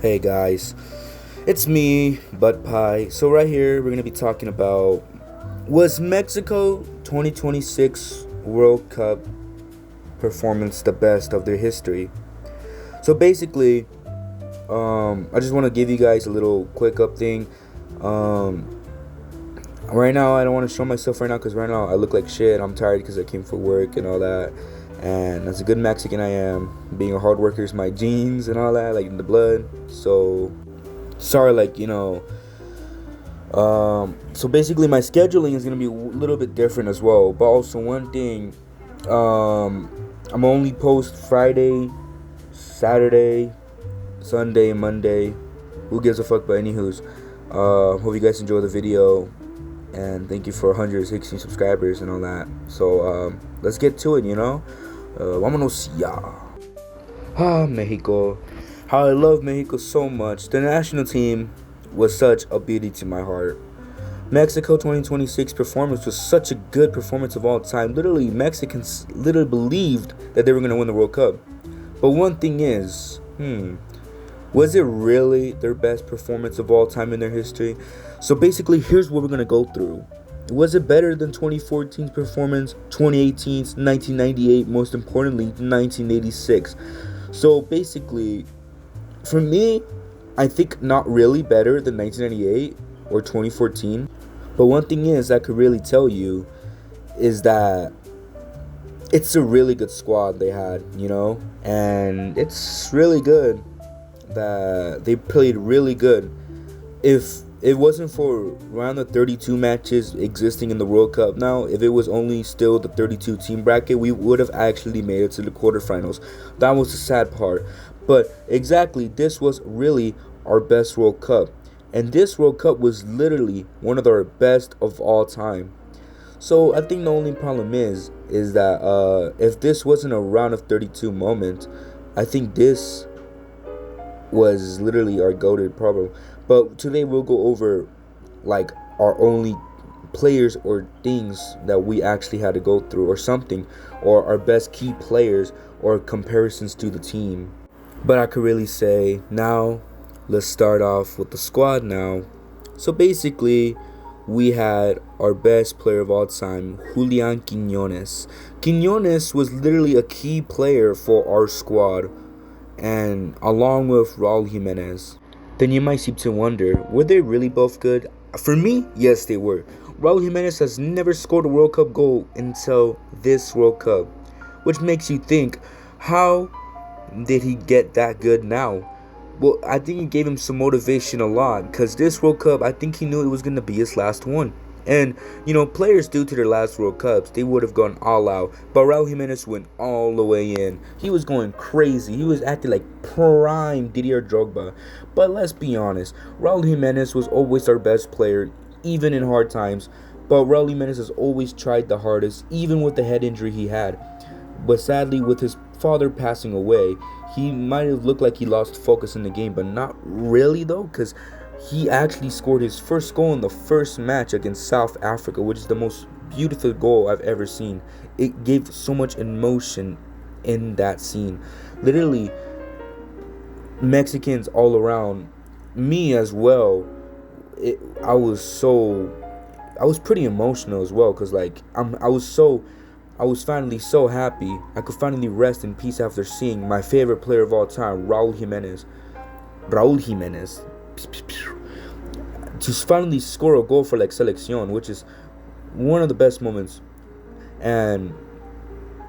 Hey guys, it's me, Butt Pie. So right here, we're gonna be talking about was Mexico 2026 World Cup performance the best of their history? So basically, I just want to give you guys a little quick up thing. Um, right now, I don't want to show myself right now because right now I look like shit. I'm tired because I came for work and all that. And as a good Mexican I am, being a hard worker is my genes and all that, like in the blood. So sorry, so basically my scheduling is gonna be a little bit different as well. But also one thing, um, I'm only post Friday, Saturday, Sunday, Monday. Who gives a fuck? But anywho's, hope you guys enjoy the video, and thank you for 116 subscribers and all that. So let's get to it. Vámonos ya. Mexico. How I love Mexico so much. The national team was such a beauty to my heart. Mexico 2026 performance was such a good performance of all time. Literally, Mexicans literally believed that they were going to win the World Cup. But one thing is, was it really their best performance of all time in their history? So basically, here's what we're going to go through. Was it better than 2014's performance, 2018's, 1998, most importantly, 1986? So basically, for me, I think not really better than 1998 or 2014. But one thing is I could really tell you is that it's a really good squad they had, and it's really good that they played really good. If it wasn't for around the 32 matches existing in the World Cup now, if it was only still the 32 team bracket, we would have actually made it to the quarterfinals. That was the sad part. But exactly, this was really our best World Cup. And this World Cup was literally one of our best of all time. So I think the only problem is that if this wasn't a round of 32 moment, I think this was literally our goated problem. But today we'll go over like our only players or things that we actually had to go through or something, or our best key players or comparisons to the team. But I could really say now, let's start off with the squad now. So basically, we had our best player of all time, Julian Quiñones. Quiñones was literally a key player for our squad, and along with Raul Jimenez. Then you might seem to wonder, were they really both good? For me, yes they were. Raul Jimenez has never scored a World Cup goal until this World Cup, which makes you think, how did he get that good now? Well, I think it gave him some motivation a lot, because this World Cup, I think he knew it was going to be his last one. And, players due to their last World Cups, they would have gone all out. But Raul Jimenez went all the way in. He was going crazy. He was acting like prime Didier Drogba. But let's be honest, Raul Jimenez was always our best player, even in hard times. But Raul Jimenez has always tried the hardest, even with the head injury he had. But sadly, with his father passing away, he might have looked like he lost focus in the game, but not really though, because he actually scored his first goal in the first match against South Africa, which is the most beautiful goal I've ever seen. It gave so much emotion in that scene. Literally, Mexicans all around, me as well, I was pretty emotional as well, because I was finally so happy. I could finally rest in peace after seeing my favorite player of all time, Raul Jimenez, to finally score a goal for Selección, which is one of the best moments. And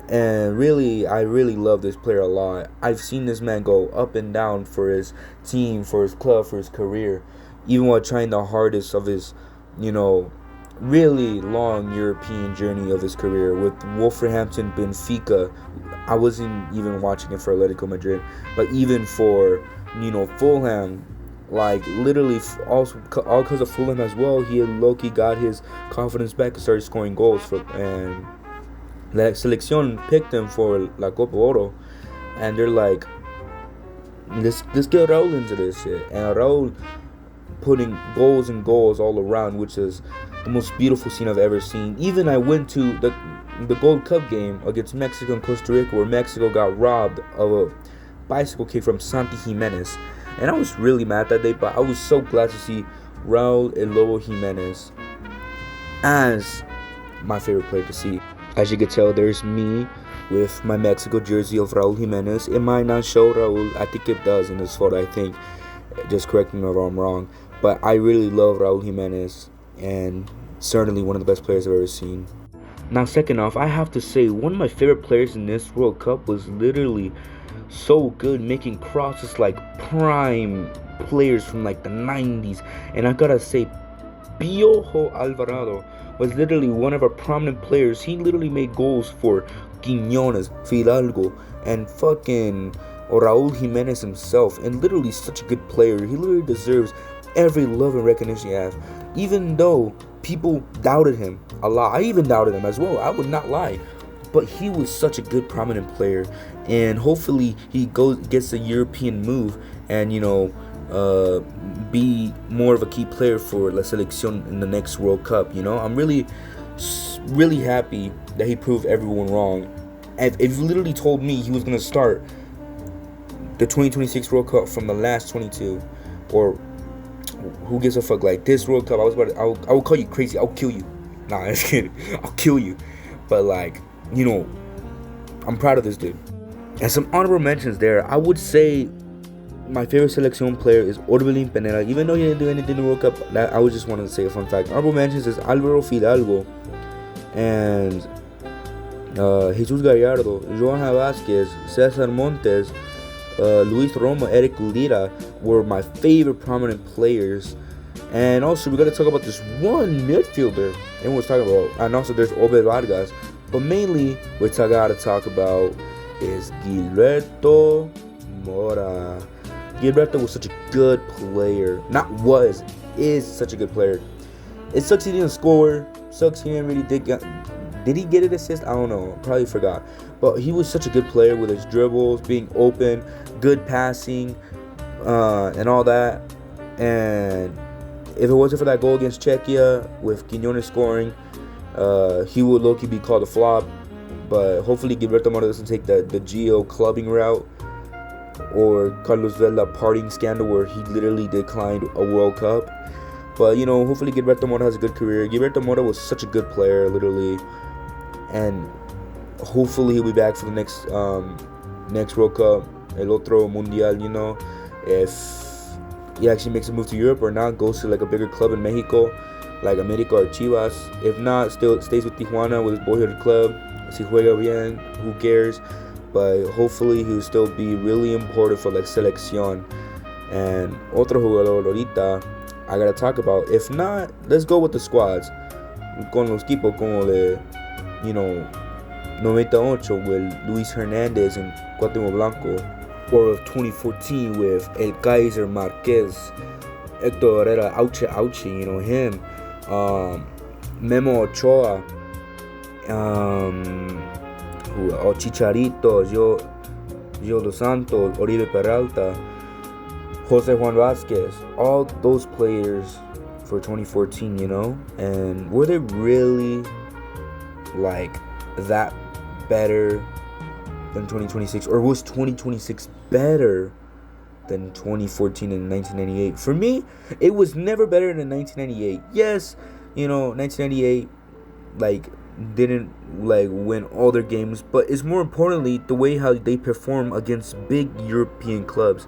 really, I really love this player a lot. I've seen this man go up and down for his team, for his club, for his career, even while trying the hardest of his, really long European journey of his career with Wolverhampton, Benfica. I wasn't even watching it for Atletico Madrid, but even for Fulham, like literally all because of Fulham as well, he had low-key got his confidence back and started scoring goals and La Selección picked him for La Copa Oro, and they're like, let's get Raul into this shit, and Raul putting goals and goals all around, which is the most beautiful scene I've ever seen. Even I went to the Gold Cup game against Mexico and Costa Rica, where Mexico got robbed of a bicycle kick from Santi Jimenez. And I was really mad that day, but I was so glad to see Raul El Lobo Jimenez as my favorite player to see. As you can tell, there's me with my Mexico jersey of Raul Jimenez. It might not show Raul. I think it does in this photo, I think. Just correct me if I'm wrong. But I really love Raul Jimenez, and certainly one of the best players I've ever seen. Now, second off, I have to say, one of my favorite players in this World Cup was literally so good, making crosses like prime players from like the 90s. And I gotta say, Piojo Alvarado was literally one of our prominent players. He literally made goals for Quiñones, Fidalgo, and fucking Raul Jimenez himself. And literally such a good player. He literally deserves every love and recognition he has. Even though people doubted him a lot. I even doubted him as well. I would not lie. But he was such a good prominent player. And hopefully he gets a European move and, be more of a key player for La Selección in the next World Cup. I'm really happy that he proved everyone wrong. And if you literally told me he was going to start the 2026 World Cup from the last 22, or who gives a fuck, like this World Cup, I will call you crazy. I'll kill you. Nah, I'm just kidding. I'll kill you. But I'm proud of this dude. And some honorable mentions there. I would say my favorite Selección player is Orbelín Pineda. Even though he didn't do anything in the World Cup, I was just wanted to say a fun fact. Honorable mentions is Álvaro Fidalgo and Jesus Gallardo, Johan Vázquez, Cesar Montes, Luis Romo, Eric Lira were my favorite prominent players. And also, we got to talk about this one midfielder everyone's talking about. And also, there's Obed Vargas. But mainly, what I got to talk about is Gilberto Mora. Gilberto was such a good player. Is such a good player. It sucks he didn't score. Sucks he didn't really did he get an assist? I don't know. Probably forgot. But he was such a good player with his dribbles, being open, good passing, and all that. And if it wasn't for that goal against Czechia with Quiñones scoring, he would low-key be called a flop. But hopefully Gilberto Mora doesn't take the Gio clubbing route or Carlos Vela partying scandal where he literally declined a World Cup. But, hopefully Gilberto Mora has a good career. Gilberto Mora was such a good player, literally. And hopefully he'll be back for the next World Cup, El Otro Mundial, if he actually makes a move to Europe or not, goes to like a bigger club in Mexico, like America or Chivas. If not, still stays with Tijuana with his boyhood club. Si juega bien, who cares? But hopefully he'll still be really important for like Selección. And otro jugador ahorita I gotta talk about. If not, let's go with the squads. Con los equipos como de, 98 with Luis Hernandez and Cuauhtémoc Blanco. Or of 2014 with El Kaiser Marquez, Hector Herrera, Auchi, him. Memo Ochoa. Chicharito, Gio Dos Santos, Oribe Peralta, Jose Juan Vázquez, all those players for 2014, and were they really like that better than 2026, or was 2026 better than 2014 and 1998? For me, it was never better than 1998. Yes, 1998 didn't win all their games, but it's more importantly the way how they perform against big European clubs.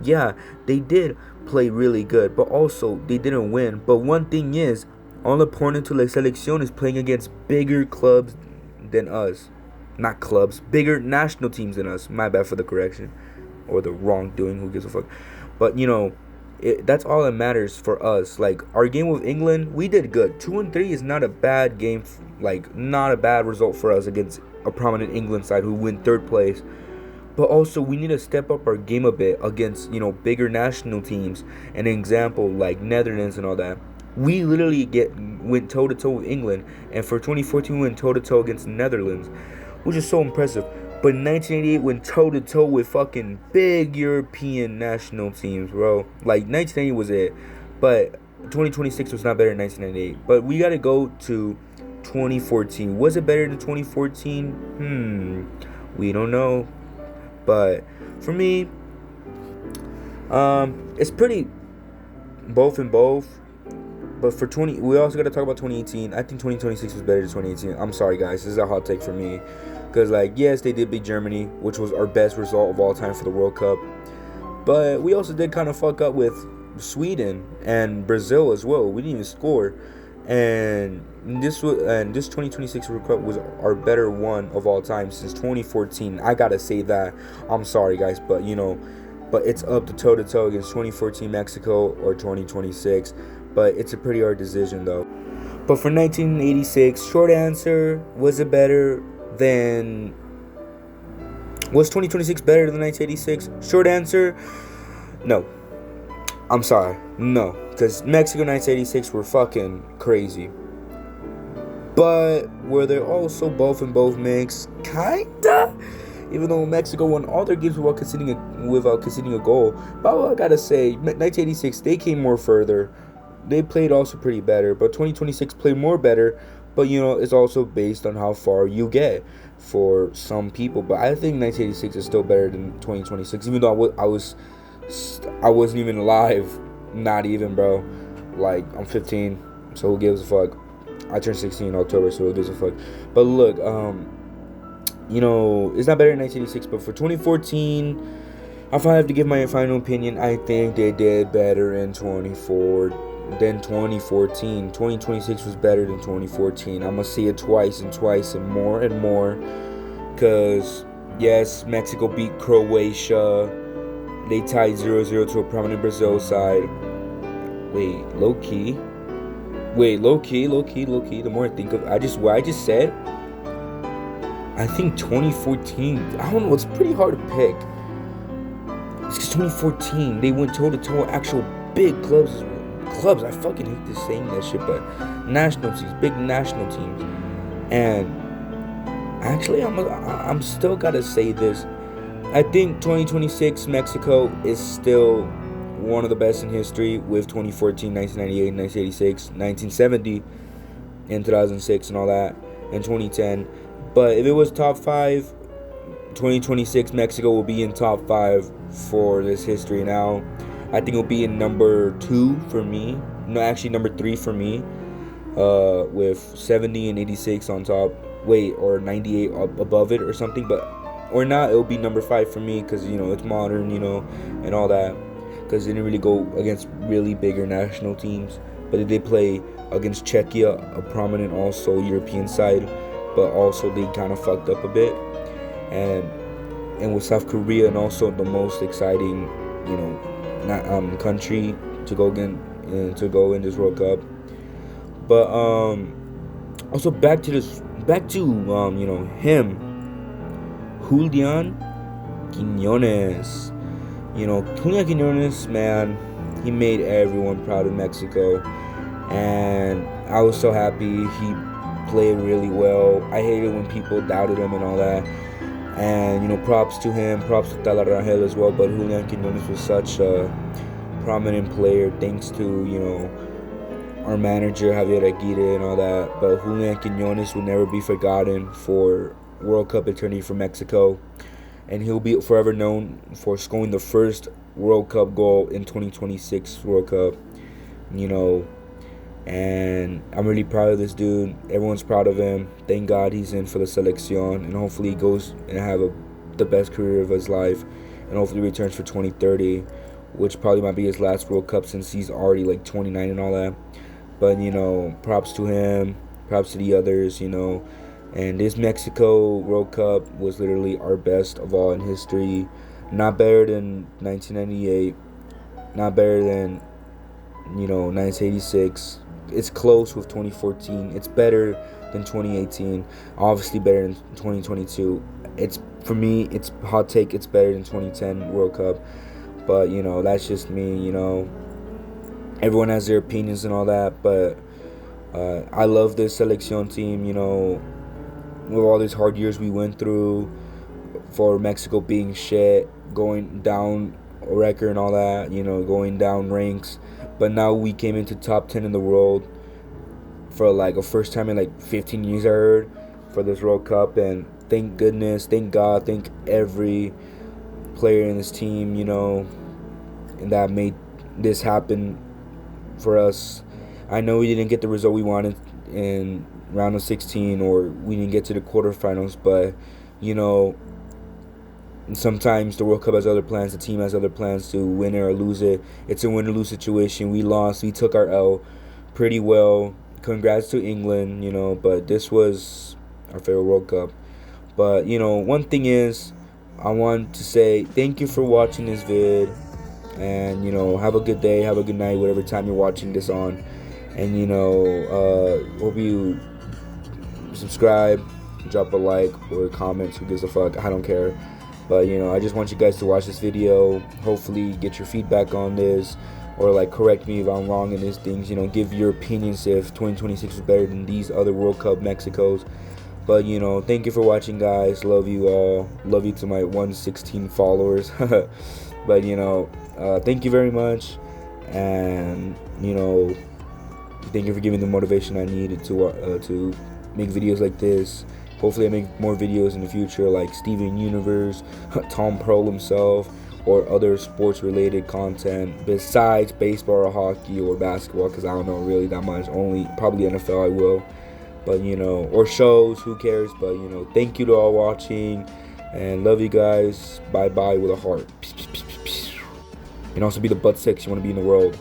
Yeah, they did play really good, but also they didn't win. But one thing is, all important to La Selección is playing against bigger clubs than us. Not clubs, bigger national teams than us. My bad for the correction or the wrongdoing. Who gives a fuck? But that's all that matters for us. Like our game with England, we did good. 2-3 is not a bad game, not a bad result for us against a prominent England side who win third place. But also we need to step up our game a bit against bigger national teams. An example like Netherlands and all that. We literally went toe to toe with England, and for 2014 we went toe to toe against the Netherlands, which is so impressive. But in 1988 went toe to toe with fucking big European national teams, bro. 1980 was it, but 2026 was not better than 1998. But we gotta go to 2014. Was it better than 2014? We don't know. But for me, It's pretty both and both. But we also got to talk about 2018. I think 2026 was better than 2018. I'm sorry, guys. This is a hot take for me. Because, like, yes, they did beat Germany, which was our best result of all time for the World Cup. But we also did kind of fuck up with Sweden and Brazil as well. We didn't even score. And this 2026 World Cup was our better one of all time since 2014. I got to say that. I'm sorry, guys. But, but it's up to toe-to-toe against 2014 Mexico or 2026. But it's a pretty hard decision, though. But for 1986, short answer, was 2026 better than 1986? Short answer, no. I'm sorry, no. Because Mexico 1986 were fucking crazy. But were they also both in both mix? Kinda. Even though Mexico won all their games without conceding a goal. But I gotta say, 1986, they came more further. They played also pretty better, but 2026 played more better. But it's also based on how far you get for some people. But I think 1986 is still better than 2026, even though I wasn't even alive, not even, bro. Like, I'm 15, so who gives a fuck? I turned 16 in October, so who gives a fuck? But look, it's not better than 1986, but for 2014. If I have to give my final opinion, I think they did better in 2014. 2026 was better than 2014. I'm going to say it twice and more and more. Because, yes, Mexico beat Croatia. They tied 0-0 to a prominent Brazil side. Wait, low-key. The more I think of what I just said, I think 2014, I don't know, it's pretty hard to pick. It's because 2014, they went toe-to-toe actual big clubs. I fucking hate this saying that shit, but national teams, big national teams. And actually, I'm still gotta say this. I think 2026 Mexico is still one of the best in history, with 2014, 1998, 1986, 1970, and 2006 and all that, and 2010. But if it was top 5, 2026 Mexico will be in top 5 for this history now. I think it'll be in number 2 for me. No, actually number 3 for me. With 70 and 86 on top. Or 98 above it or something. Or not, it'll be number 5 for me because, it's modern, and all that. Because they didn't really go against really bigger national teams. But they did play against Czechia, a prominent also European side. But also they kind of fucked up a bit. And with South Korea, and also the most exciting, country to go in this World Cup. But also back to him, Julian Quiñones. Julian Quiñones, man, he made everyone proud of Mexico, and I was so happy. He played really well. I hated when people doubted him and all that. And, props to him, props to Talar Rangel as well. But Julian Quiñones was such a prominent player, thanks to, our manager, Javier Aguirre, and all that. But Julian Quiñones will never be forgotten for World Cup eternity for Mexico. And he'll be forever known for scoring the first World Cup goal in 2026 World Cup. And I'm really proud of this dude. Everyone's proud of him. Thank God he's in for the selección, and hopefully he goes and have the best career of his life, and hopefully returns for 2030, which probably might be his last World Cup since he's already like 29 and all that. But props to him, props to the others, and this Mexico World Cup was literally our best of all in history. Not better than 1998, not better than 1986. It's close with 2014. It's better than 2018. Obviously better than 2022. For me, it's hot take. It's better than 2010 World Cup. But that's just me. Everyone has their opinions and all that. But I love this selección team. With all these hard years we went through, for Mexico being shit, going down record and all that. Going down ranks. But now we came into top 10 in the world for like a first time in like 15 years, I heard, for this World Cup. And thank goodness, thank God, thank every player in this team, that made this happen for us. I know we didn't get the result we wanted in round of 16, or we didn't get to the quarterfinals, but you know, sometimes the World Cup has other plans. The team has other plans to win it or lose it. It's a win or lose situation. We lost. We took our L pretty well. Congrats to England, but this was our favorite World Cup. But, one thing is, I want to say thank you for watching this vid. And, have a good day, have a good night, whatever time you're watching this on. And, hope you subscribe, drop a like or comment. Who gives a fuck? I don't care. But, I just want you guys to watch this video. Hopefully get your feedback on this, or correct me if I'm wrong in these things. Give your opinions if 2026 is better than these other World Cup Mexicos. But thank you for watching, guys. Love you all. Love you to my 116 followers. But thank you very much. And thank you for giving the motivation I needed to make videos like this. Hopefully I make more videos in the future, like Steven Universe, Tom Pearl himself, or other sports related content besides baseball or hockey or basketball, because I don't know really that much. Only probably NFL I will. But or shows, who cares? But thank you to all watching, and love you guys. Bye bye with a heart. And also be the butt sex you want to be in the world.